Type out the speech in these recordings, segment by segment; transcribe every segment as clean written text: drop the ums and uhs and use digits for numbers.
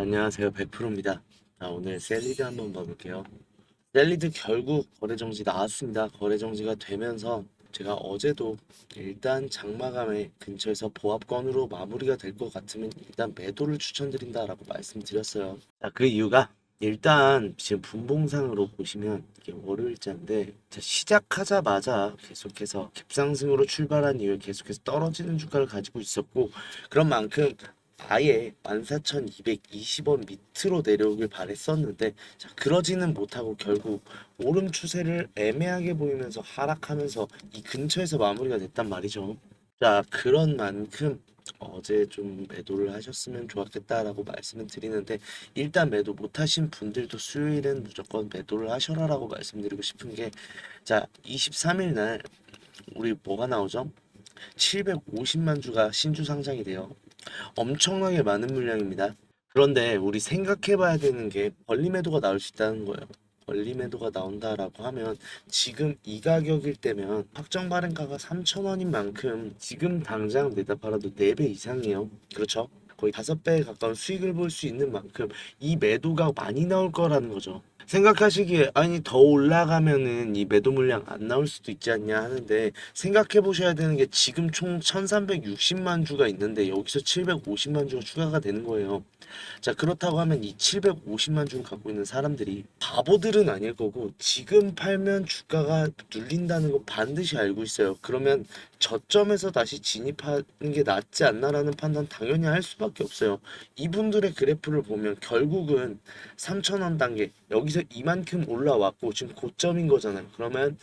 안녕하세요. 100%입니다. 자, 오늘 셀리드 한번 봐볼게요. 셀리드 결국 거래 정지 나왔습니다. 거래 정지가 되면서 제가 어제도 일단 장마감에 근처에서 보합권으로 마무리가 될 것 같으면 일단 매도를 추천드린다라고 말씀드렸어요. 자, 그 이유가 일단 지금 분봉상으로 보시면 이게 월요일자인데 자, 시작하자마자 계속해서 갭상승으로 출발한 이후에 계속해서 떨어지는 주가를 가지고 있었고 그런 만큼 아예 14,220원 밑으로 내려오길 바랬었는데 자, 그러지는 못하고 결국 오름 추세를 애매하게 보이면서 하락하면서 이 근처에서 마무리가 됐단 말이죠. 자, 그런 만큼 어제 좀 매도를 하셨으면 좋았겠다라고 말씀을 드리는데 일단 매도 못하신 분들도 수요일은 무조건 매도를 하셔라라고 말씀드리고 싶은 게 자, 23일 날 우리 뭐가 나오죠? 750만 주가 신주 상장이 돼요. 엄청나게 많은 물량입니다. 그런데 우리 생각해 봐야 되는 게 권리 매도가 나올 수 있다는 거예요. 권리 매도가 나온다라고 하면 지금 이 가격일 때면 확정 발행가가 3,000원인 만큼 지금 당장 내다 팔아도 4배 이상이에요. 그렇죠? 거의 5배에 가까운 수익을 볼 수 있는 만큼 이 매도가 많이 나올 거라는 거죠. 생각하시기에 아니 더 올라가면은 이 매도 물량 안 나올 수도 있지 않냐 하는데 생각해 보셔야 되는 게 지금 총 1360만 주가 있는데 여기서 750만 주가 추가가 되는 거예요. 자, 그렇다고 하면 이 750만 주를 갖고 있는 사람들이 바보들은 아닐 거고 지금 팔면 주가가 눌린다는 거 반드시 알고 있어요. 그러면 저점에서 다시 진입하는 게 낫지 않나라는 판단 당연히 할 수밖에 없어요. 이분들의 그래프를 보면 결국은 3,000원 단계 여기서 이만큼 올라왔고 지금 고점인 거잖아요. 그러면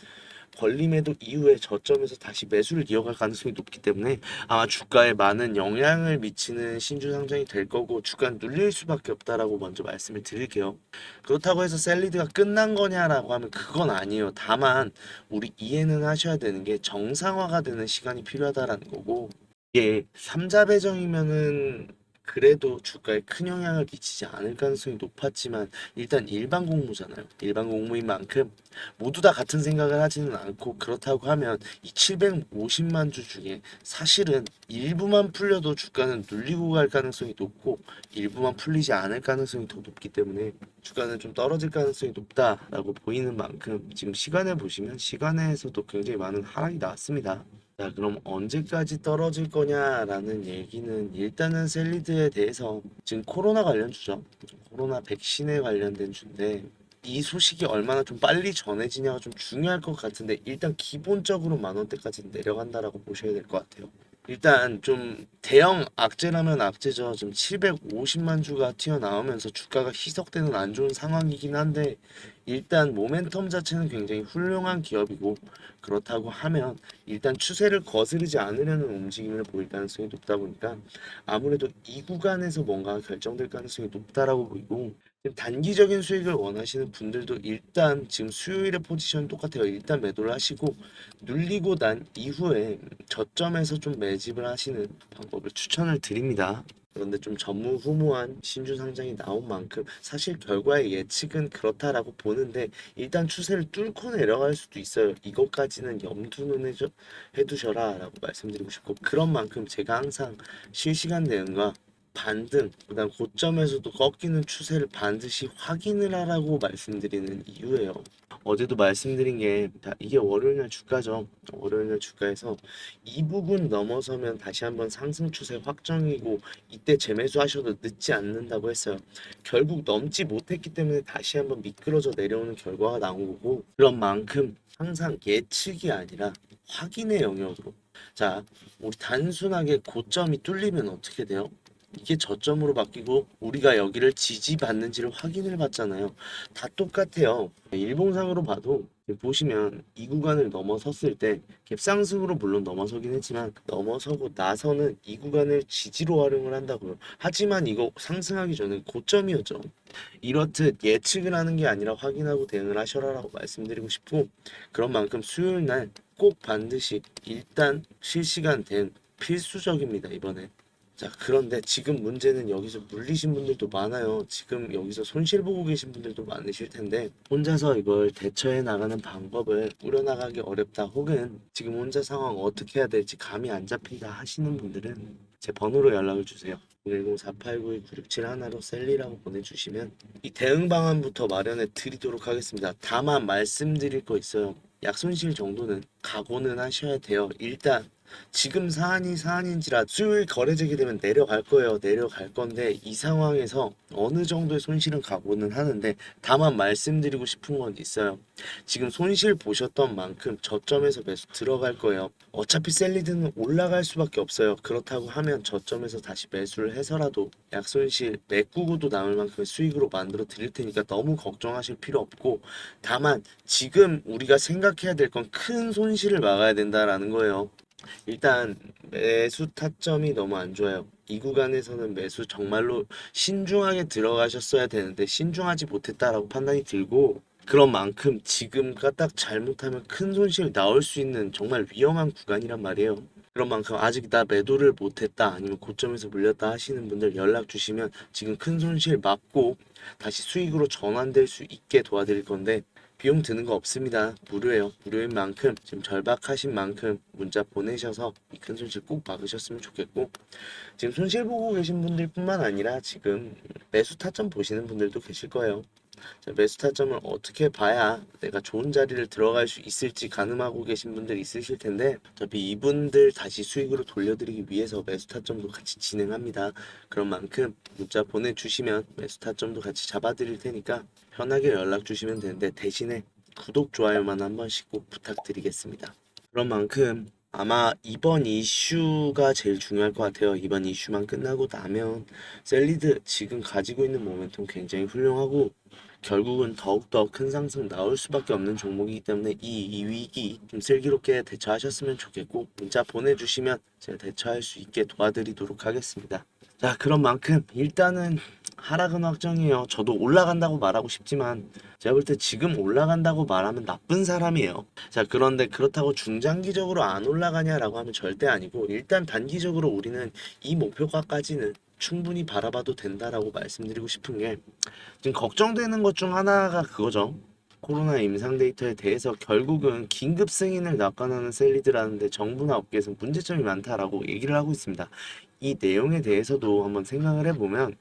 권리매도 이후에 저점에서 다시 매수를 이어갈 가능성이 높기 때문에 아마 주가에 많은 영향을 미치는 신주 상장이 될 거고 주가는 눌릴 수밖에 없다라고 먼저 말씀을 드릴게요. 그렇다고 해서 셀리드가 끝난 거냐라고 하면 그건 아니에요. 다만 우리 이해는 하셔야 되는 게 정상화가 되는 시간이 필요하다라는 거고 이게 삼자 배정이면은 그래도 주가에 큰 영향을 미치지 않을 가능성이 높았지만 일단 일반 공모잖아요. 일반 공모인 만큼 모두 다 같은 생각을 하지는 않고 그렇다고 하면 이 750만 주 중에 사실은 일부만 풀려도 주가는 눌리고 갈 가능성이 높고 일부만 풀리지 않을 가능성이 더 높기 때문에 주가는 좀 떨어질 가능성이 높다라고 보이는 만큼 지금 시간을 보시면 시간에서도 굉장히 많은 하락이 나왔습니다. 자, 그럼 언제까지 떨어질 거냐라는 얘기는 일단은 셀리드에 대해서 지금 코로나 관련주죠. 코로나 백신에 관련된 주인데 이 소식이 얼마나 좀 빨리 전해지냐가 좀 중요할 것 같은데 일단 기본적으로 10,000원대까지 내려간다라고 보셔야 될 것 같아요. 일단 좀 대형 악재라면 악재죠. 지금 750만 주가 튀어나오면서 주가가 희석되는 안 좋은 상황이긴 한데 일단 모멘텀 자체는 굉장히 훌륭한 기업이고 그렇다고 하면 일단 추세를 거스르지 않으려는 움직임을 보일 가능성이 높다 보니까 아무래도 이 구간에서 뭔가 결정될 가능성이 높다라고 보이고 지금 단기적인 수익을 원하시는 분들도 일단 지금 수요일의 포지션 똑같아요. 일단 매도를 하시고 눌리고 난 이후에 저점에서 좀 매집을 하시는 방법을 추천을 드립니다. 그런데 좀 전무후무한 신주 상장이 나온 만큼 사실 결과의 예측은 그렇다라고 보는데 일단 추세를 뚫고 내려갈 수도 있어요. 이것까지는 염두는 해두셔라라고 말씀드리고 싶고 그런 만큼 제가 항상 실시간 대응과 반등, 그다음 고점에서도 꺾이는 추세를 반드시 확인을 하라고 말씀드리는 이유예요. 어제도 말씀드린 게 이게 월요일날 주가죠. 월요일날 주가에서 이 부분 넘어서면 다시 한번 상승 추세 확정이고 이때 재매수 하셔도 늦지 않는다고 했어요. 결국 넘지 못했기 때문에 다시 한번 미끄러져 내려오는 결과가 나온 거고 그런 만큼 항상 예측이 아니라 확인의 영역으로 자, 우리 단순하게 고점이 뚫리면 어떻게 돼요? 이게 저점으로 바뀌고 우리가 여기를 지지받는지를 확인을 받잖아요. 다 똑같아요. 일봉상으로 봐도 보시면 이 구간을 넘어섰을 때 갭상승으로 물론 넘어서긴 했지만 넘어서고 나서는 이 구간을 지지로 활용을 한다고요. 하지만 이거 상승하기 전에 고점이었죠. 이렇듯 예측을 하는 게 아니라 확인하고 대응을 하셔라라고 말씀드리고 싶고 그런 만큼 수요일 날 꼭 반드시 일단 실시간 대응 필수적입니다. 이번에. 자, 그런데 지금 문제는 여기서 물리신 분들도 많아요. 지금 여기서 손실 보고 계신 분들도 많으실 텐데 혼자서 이걸 대처해 나가는 방법을 꾸려나가기 어렵다 혹은 지금 혼자 상황 어떻게 해야 될지 감이 안 잡힌다 하시는 분들은 제 번호로 연락을 주세요. 010-4892-9671로 셀리라고 보내주시면 이 대응 방안부터 마련해 드리도록 하겠습니다. 다만 말씀드릴 거 있어요. 약손실 정도는 각오는 하셔야 돼요. 일단 지금 사안이 사안인지라 수요일 거래되게 되면 내려갈 거예요. 내려갈 건데 이 상황에서 어느 정도의 손실은 각오는 하는데 다만 말씀드리고 싶은 건 있어요. 지금 손실 보셨던 만큼 저점에서 매수 들어갈 거예요. 어차피 셀리드는 올라갈 수밖에 없어요. 그렇다고 하면 저점에서 다시 매수를 해서라도 약손실 메꾸고도 남을 만큼의 수익으로 만들어 드릴 테니까 너무 걱정하실 필요 없고 다만 지금 우리가 생각해야 될 건 큰 손실을 막아야 된다라는 거예요. 일단 매수 타점이 너무 안 좋아요. 이 구간에서는 매수 정말로 신중하게 들어가셨어야 되는데 신중하지 못했다라고 판단이 들고 그런 만큼 지금 까딱 잘못하면 큰 손실 나올 수 있는 정말 위험한 구간이란 말이에요. 그런 만큼 아직 나 매도를 못했다 아니면 고점에서 물렸다 하시는 분들 연락 주시면 지금 큰 손실 막고 다시 수익으로 전환될 수 있게 도와드릴 건데 비용 드는 거 없습니다. 무료예요. 무료인 만큼 지금 절박하신 만큼 문자 보내셔서 이 큰 손실 꼭 막으셨으면 좋겠고 지금 손실 보고 계신 분들 뿐만 아니라 지금 매수 타점 보시는 분들도 계실 거예요. 자, 매수 타점을 어떻게 봐야 내가 좋은 자리를 들어갈 수 있을지 가늠하고 계신 분들 있으실 텐데 어차피 이분들 다시 수익으로 돌려드리기 위해서 매수 타점도 같이 진행합니다. 그런 만큼 문자 보내주시면 매수 타점도 같이 잡아드릴 테니까 편하게 연락 주시면 되는데 대신에 구독, 좋아요만 한 번씩 꼭 부탁드리겠습니다. 그런 만큼 아마 이번 이슈가 제일 중요할 것 같아요. 이번 이슈만 끝나고 나면 셀리드 지금 가지고 있는 모멘텀 굉장히 훌륭하고 결국은 더욱더 큰 상승 나올 수밖에 없는 종목이기 때문에 이 위기 좀 슬기롭게 대처하셨으면 좋겠고 문자 보내주시면 제가 대처할 수 있게 도와드리도록 하겠습니다. 자, 그런 만큼 일단은 하락은 확정이에요. 저도 올라간다고 말하고 싶지만 제가 볼 때 지금 올라간다고 말하면 나쁜 사람이에요. 자, 그런데 그렇다고 중장기적으로 안 올라가냐라고 하면 절대 아니고 일단 단기적으로 우리는 이 목표가까지는 충분히 바라봐도 된다라고 말씀드리고 싶은 게 지금 걱정되는 것 중 하나가 그거죠. 코로나 임상 데이터에 대해서 결국은 긴급 승인을 낙관하는 셀리드라는데 정부나 업계에서 문제점이 많다라고 얘기를 하고 있습니다. 이 내용에 대해서도 한번 생각을 해보면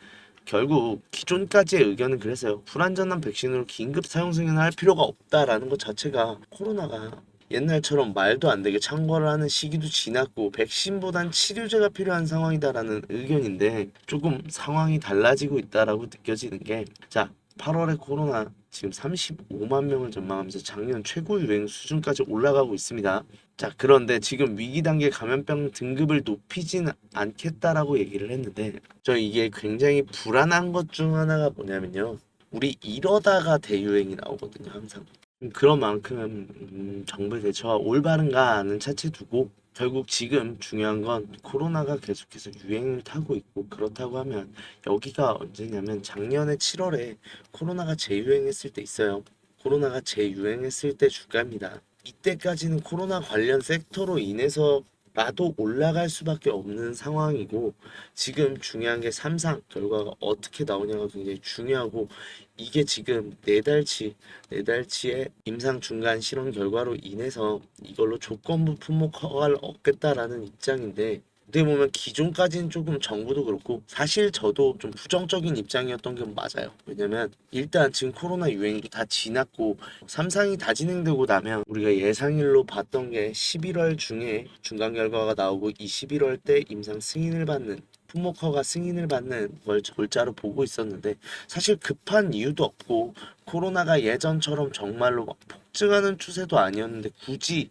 결국 기존까지의 의견은 그랬어요. 불안전한 백신으로 긴급 사용 승인을 할 필요가 없다라는 것 자체가 코로나가 옛날처럼 말도 안 되게 창궐을 하는 시기도 지났고 백신보단 치료제가 필요한 상황이다라는 의견인데 조금 상황이 달라지고 있다라고 느껴지는 게 자, 8월에 코로나 지금 35만 명을 전망하면서 작년 최고 유행 수준까지 올라가고 있습니다. 자, 그런데 지금 위기 단계 감염병 등급을 높이진 않겠다라고 얘기를 했는데 저 이게 굉장히 불안한 것 중 하나가 뭐냐면요. 우리 이러다가 대유행이 나오거든요, 항상. 그런 만큼 정부의 대처가 올바른가는 차치 두고 결국 지금 중요한 건 코로나가 계속해서 유행을 타고 있고 그렇다고 하면 여기가 언제냐면 작년에 7월에 코로나가 재유행했을 때 있어요. 코로나가 재유행했을 때 주가입니다. 이때까지는 코로나 관련 섹터로 인해서라도 올라갈 수밖에 없는 상황이고 지금 중요한 게 삼상 결과가 어떻게 나오냐가 굉장히 중요하고 이게 지금 네 달치의 임상 중간 실험 결과로 인해서 이걸로 조건부 품목 허가를 얻겠다라는 입장인데 어떻게 보면 기존까지는 조금 정부도 그렇고 사실 저도 좀 부정적인 입장이었던 게 맞아요. 왜냐면 일단 지금 코로나 유행도 다 지났고 삼상이 다 진행되고 나면 우리가 예상일로 봤던 게 11월 중에 중간 결과가 나오고 이 11월 때 임상 승인을 받는 품목 허가 승인을 받는 걸 골자로 보고 있었는데 사실 급한 이유도 없고 코로나가 예전처럼 정말로 막 폭증하는 추세도 아니었는데 굳이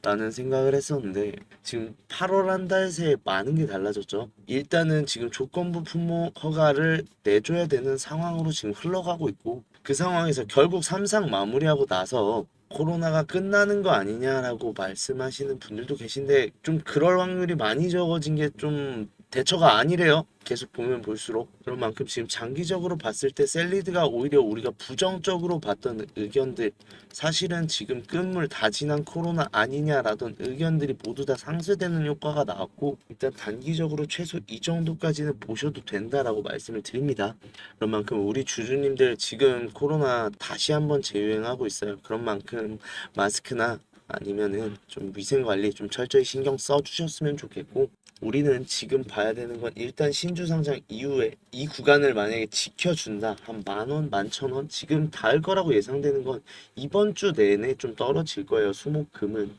라는 생각을 했었는데 지금 8월 한 달 새에 많은 게 달라졌죠. 일단은 지금 조건부 품목 허가를 내줘야 되는 상황으로 지금 흘러가고 있고 그 상황에서 결국 삼상 마무리하고 나서 코로나가 끝나는 거 아니냐라고 말씀하시는 분들도 계신데 좀 그럴 확률이 많이 적어진 게 좀 대처가 아니래요. 계속 보면 볼수록 그런 만큼 지금 장기적으로 봤을 때 셀리드가 오히려 우리가 부정적으로 봤던 의견들 사실은 지금 끝물 다 지난 코로나 아니냐라던 의견들이 모두 다 상쇄되는 효과가 나왔고 일단 단기적으로 최소 이 정도까지는 보셔도 된다라고 말씀을 드립니다. 그런 만큼 우리 주주님들 지금 코로나 다시 한번 재유행하고 있어요. 그런 만큼 마스크나 아니면은 좀 위생 관리 좀 철저히 신경 써 주셨으면 좋겠고 우리는 지금 봐야 되는 건 일단 신주 상장 이후에 이 구간을 만약에 지켜준다 한 10,000원, 11,000원 지금 닿을 거라고 예상되는 건 이번 주 내내 좀 떨어질 거예요. 수목금은.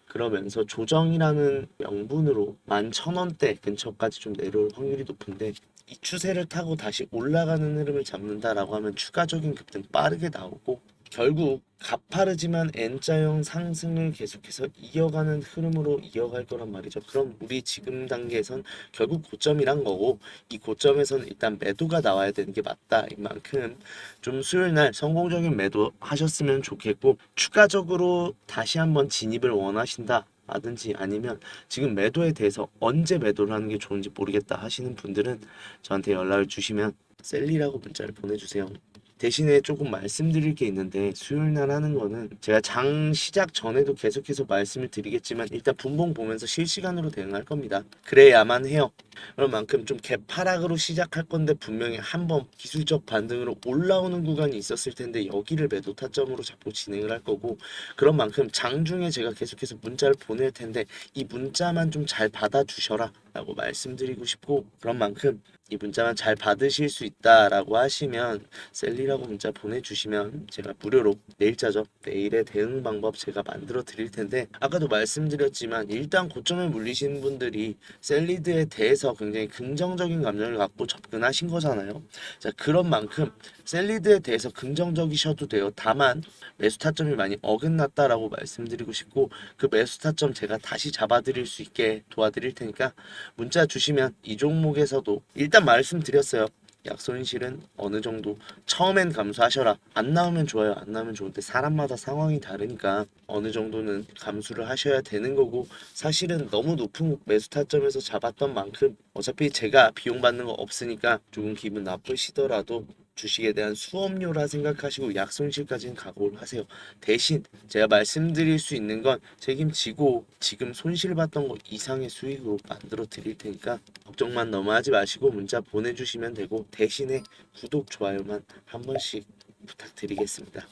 그러면서 조정이라는 명분으로 11,000원대 근처까지 좀 내려올 확률이 높은데 이 추세를 타고 다시 올라가는 흐름을 잡는다라고 하면 추가적인 급등 빠르게 나오고 결국 가파르지만 N자형 상승을 계속해서 이어가는 흐름으로 이어갈 거란 말이죠. 그럼 우리 지금 단계에선 결국 고점이란 거고 이 고점에서는 일단 매도가 나와야 되는 게 맞다. 이만큼 좀 수요일 날 성공적인 매도 하셨으면 좋겠고 추가적으로 다시 한번 진입을 원하신다. 하든지 아니면 지금 매도에 대해서 언제 매도를 하는 게 좋은지 모르겠다 하시는 분들은 저한테 연락을 주시면 셀리라고 문자를 보내주세요. 대신에 조금 말씀드릴 게 있는데 수요일 날 하는 거는 제가 장 시작 전에도 계속해서 말씀을 드리겠지만 일단 분봉 보면서 실시간으로 대응할 겁니다. 그래야만 해요. 그런 만큼 좀 개파락으로 시작할 건데 분명히 한번 기술적 반등으로 올라오는 구간이 있었을 텐데 여기를 매도 타점으로 잡고 진행을 할 거고 그런 만큼 장중에 제가 계속해서 문자를 보낼 텐데 이 문자만 좀 잘 받아주셔라 라고 말씀드리고 싶고 그런 만큼 이 문자만 잘 받으실 수 있다라고 하시면 셀리라고 문자 보내주시면 제가 무료로 내일자죠. 내일의 대응 방법 제가 만들어 드릴 텐데 아까도 말씀드렸지만 일단 고점에 물리신 분들이 셀리드에 대해서 굉장히 긍정적인 감정을 갖고 접근하신 거잖아요. 자, 그런 만큼 셀리드에 대해서 긍정적이셔도 돼요. 다만 매수 타점이 많이 어긋났다라고 말씀드리고 싶고 그 매수 타점 제가 다시 잡아드릴 수 있게 도와드릴 테니까 문자 주시면 이 종목에서도 일단 말씀드렸어요. 약손실은 어느 정도 처음엔 감수하셔라. 안 나오면 좋아요. 안 나오면 좋은데 사람마다 상황이 다르니까 어느 정도는 감수를 하셔야 되는 거고 사실은 너무 높은 매수 타점에서 잡았던 만큼 어차피 제가 비용 받는 거 없으니까 조금 기분 나쁘시더라도 주식에 대한 수업료라 생각하시고 약손실까지는 각오를 하세요. 대신 제가 말씀드릴 수 있는 건 책임지고 지금 손실봤던 거 이상의 수익으로 만들어 드릴 테니까 걱정만 너무 하지 마시고 문자 보내주시면 되고 대신에 구독, 좋아요만 한 번씩 부탁드리겠습니다.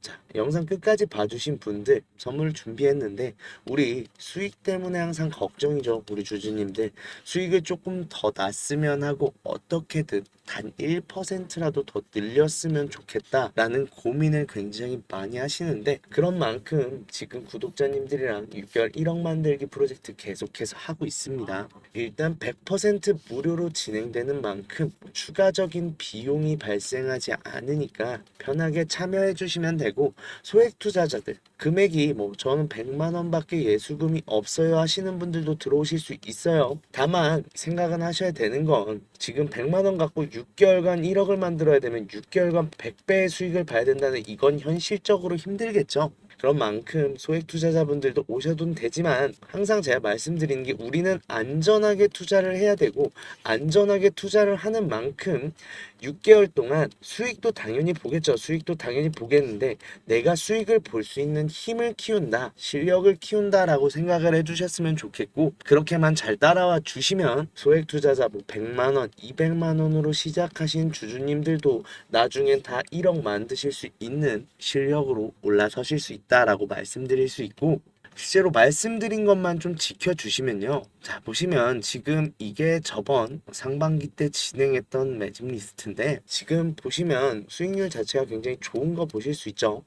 자, 영상 끝까지 봐주신 분들 선물 준비했는데 우리 수익 때문에 항상 걱정이죠. 우리 주주님들 수익을 조금 더 났으면 하고 어떻게든 단 1%라도 더 늘렸으면 좋겠다라는 고민을 굉장히 많이 하시는데 그런 만큼 지금 구독자님들이랑 6개월 1억 만들기 프로젝트 계속해서 하고 있습니다. 일단 100% 무료로 진행되는 만큼 추가적인 비용이 발생하지 않으니까 편하게 참여해 주시면 되고 소액 투자자들 금액이 뭐 저는 100만 원밖에 예수금이 없어요 하시는 분들도 들어오실 수 있어요. 다만 생각은 하셔야 되는 건 지금 100만 원 갖고 6개월간 1억을 만들어야 되면 6개월간 100배의 수익을 봐야 된다는 이건 현실적으로 힘들겠죠. 그런 만큼 소액 투자자분들도 오셔도 되지만 항상 제가 말씀드리는 게 우리는 안전하게 투자를 해야 되고 안전하게 투자를 하는 만큼 6개월 동안 수익도 당연히 보겠죠. 수익도 당연히 보겠는데 내가 수익을 볼 수 있는 힘을 키운다, 실력을 키운다라고 생각을 해주셨으면 좋겠고 그렇게만 잘 따라와 주시면 소액 투자자 뭐 100만 원, 200만 원으로 시작하신 주주님들도 나중엔 다 1억 만드실 수 있는 실력으로 올라서실 수 있다라고 말씀드릴 수 있고 실제로 말씀드린 것만 좀 지켜주시면요. 자, 보시면 지금 이게 저번 상반기 때 진행했던 매집 리스트인데 지금 보시면 수익률 자체가 굉장히 좋은 거 보실 수 있죠.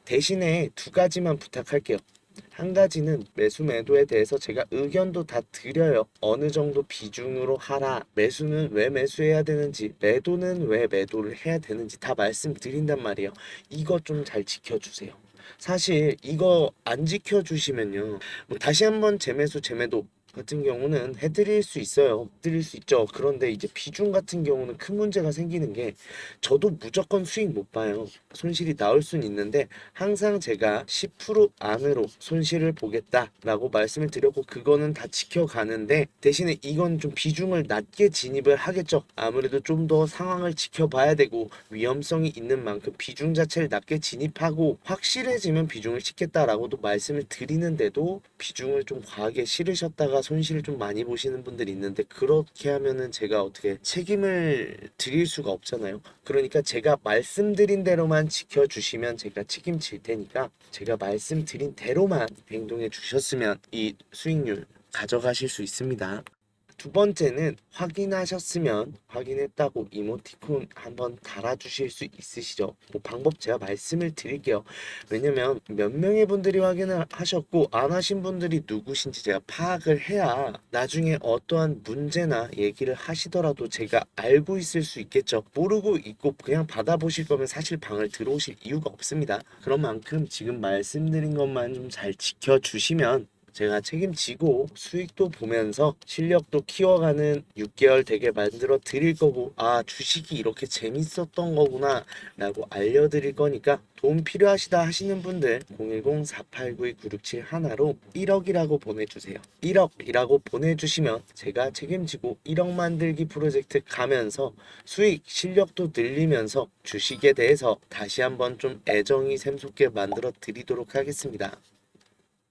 대신에 두 가지만 부탁할게요. 한 가지는 매수 매도에 대해서 제가 의견도 다 드려요. 어느 정도 비중으로 하라. 매수는 왜 매수해야 되는지, 매도는 왜 매도를 해야 되는지 다 말씀드린단 말이에요. 이거 좀 잘 지켜주세요. 사실 이거 안 지켜주시면요. 뭐 다시 한번 재매수 재매도 같은 경우는 해드릴 수 있어요. 해드릴 수 있죠. 그런데 이제 비중 같은 경우는 큰 문제가 생기는 게 저도 무조건 수익 못 봐요. 손실이 나올 수는 있는데 항상 제가 10% 안으로 손실을 보겠다라고 말씀을 드렸고 그거는 다 지켜가는데 대신에 이건 좀 비중을 낮게 진입을 하겠죠. 아무래도 좀 더 상황을 지켜봐야 되고 위험성이 있는 만큼 비중 자체를 낮게 진입하고 확실해지면 비중을 싣겠다라고도 말씀을 드리는데도 비중을 좀 과하게 실으셨다가 손실을 좀 많이 보시는 분들이 있는데 그렇게 하면은 제가 어떻게 책임을 드릴 수가 없잖아요. 그러니까 제가 말씀드린 대로만 지켜주시면 제가 책임질 테니까 제가 말씀드린 대로만 행동해 주셨으면 이 수익률 가져가실 수 있습니다. 두 번째는 확인하셨으면 확인했다고 이모티콘 한번 달아주실 수 있으시죠? 그 방법 제가 말씀을 드릴게요. 왜냐면 몇 명의 분들이 확인을 하셨고 안 하신 분들이 누구신지 제가 파악을 해야 나중에 어떠한 문제나 얘기를 하시더라도 제가 알고 있을 수 있겠죠. 모르고 있고 그냥 받아보실 거면 사실 방을 들어오실 이유가 없습니다. 그런 만큼 지금 말씀드린 것만 좀 잘 지켜주시면 제가 책임지고 수익도 보면서 실력도 키워가는 6개월 되게 만들어 드릴 거고, 아, 주식이 이렇게 재밌었던 거구나 라고 알려드릴 거니까 도움 필요하시다 하시는 분들 010-4892-9671 하나로 1억이라고 보내주세요. 1억이라고 보내주시면 제가 책임지고 1억 만들기 프로젝트 가면서 수익 실력도 늘리면서 주식에 대해서 다시 한번 좀 애정이 샘솟게 만들어 드리도록 하겠습니다.